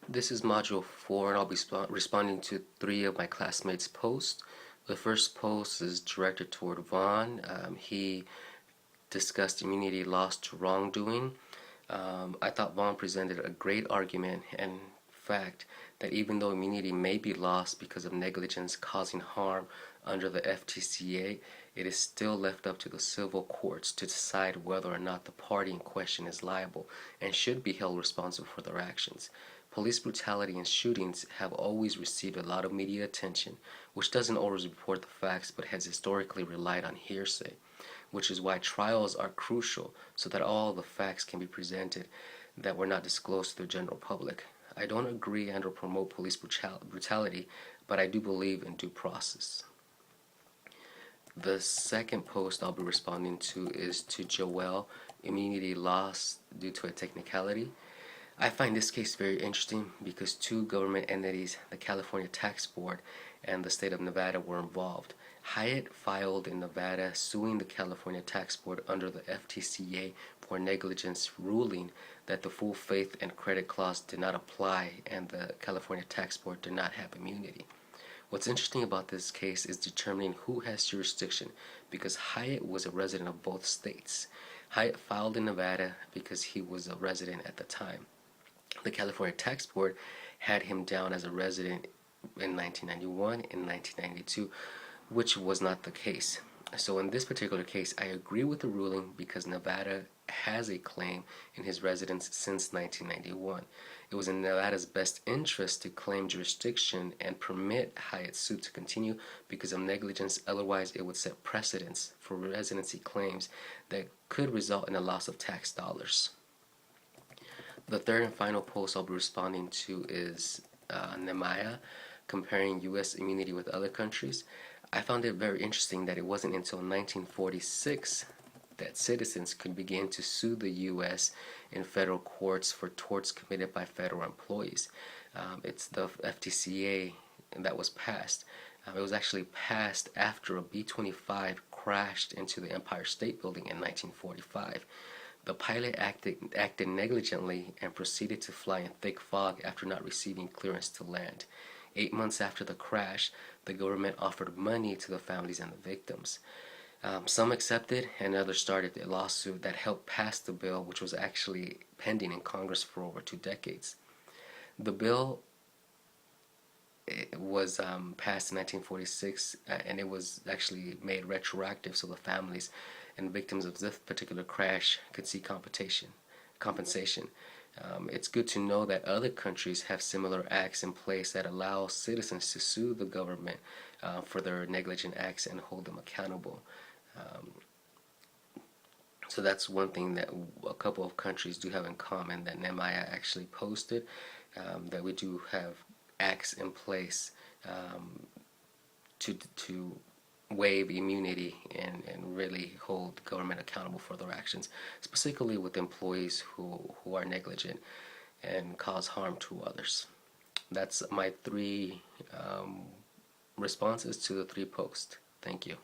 This is Module 4, and I'll be responding to 3 of my classmates' posts. The first post is directed toward Vaughn. He discussed immunity lost to wrongdoing. I thought Vaughn presented a great argument and fact that even though immunity may be lost because of negligence causing harm under the FTCA, it is still left up to the civil courts to decide whether or not the party in question is liable and should be held responsible for their actions. Police brutality and shootings have always received a lot of media attention, which doesn't always report the facts but has historically relied on hearsay, which is why trials are crucial so that all the facts can be presented that were not disclosed to the general public. I don't agree and or promote police brutality, but I do believe in due process. The second post I'll be responding to is to Joel, immunity lost due to a technicality. I find this case very interesting because two government entities, the California Tax Board and the state of Nevada, were involved. Hyatt filed in Nevada suing the California Tax Board under the FTCA for negligence, ruling that the full faith and credit clause did not apply and the California Tax Board did not have immunity. What's interesting about this case is determining who has jurisdiction because Hyatt was a resident of both states. Hyatt filed in Nevada because he was a resident at the time. The California Tax Board had him down as a resident in 1991 and 1992, which was not the case. So in this particular case, I agree with the ruling because Nevada has a claim in his residence since 1991. It was in Nevada's best interest to claim jurisdiction and permit Hyatt's suit to continue because of negligence. Otherwise, it would set precedents for residency claims that could result in a loss of tax dollars. The third and final post I'll be responding to is Nehemiah comparing U.S. immunity with other countries. I found it very interesting that it wasn't until 1946 that citizens could begin to sue the U.S. in federal courts for torts committed by federal employees. It's the FTCA that was passed. It was actually passed after a B-25 crashed into the Empire State Building in 1945. The pilot acted negligently and proceeded to fly in thick fog after not receiving clearance to land. 8 months after the crash, the government offered money to the families and the victims. Some accepted and others started a lawsuit that helped pass the bill, which was actually pending in Congress for over 2 decades. The bill was passed in 1946 and it was actually made retroactive so the families and victims of this particular crash could see compensation. It's good to know that other countries have similar acts in place that allow citizens to sue the government for their negligent acts and hold them accountable. So that's one thing that a couple of countries do have in common that Nehemiah actually posted, that we do have acts in place to waive immunity and really hold government accountable for their actions, specifically with employees who are negligent and cause harm to others. That's my 3 responses to the 3 posts. Thank you.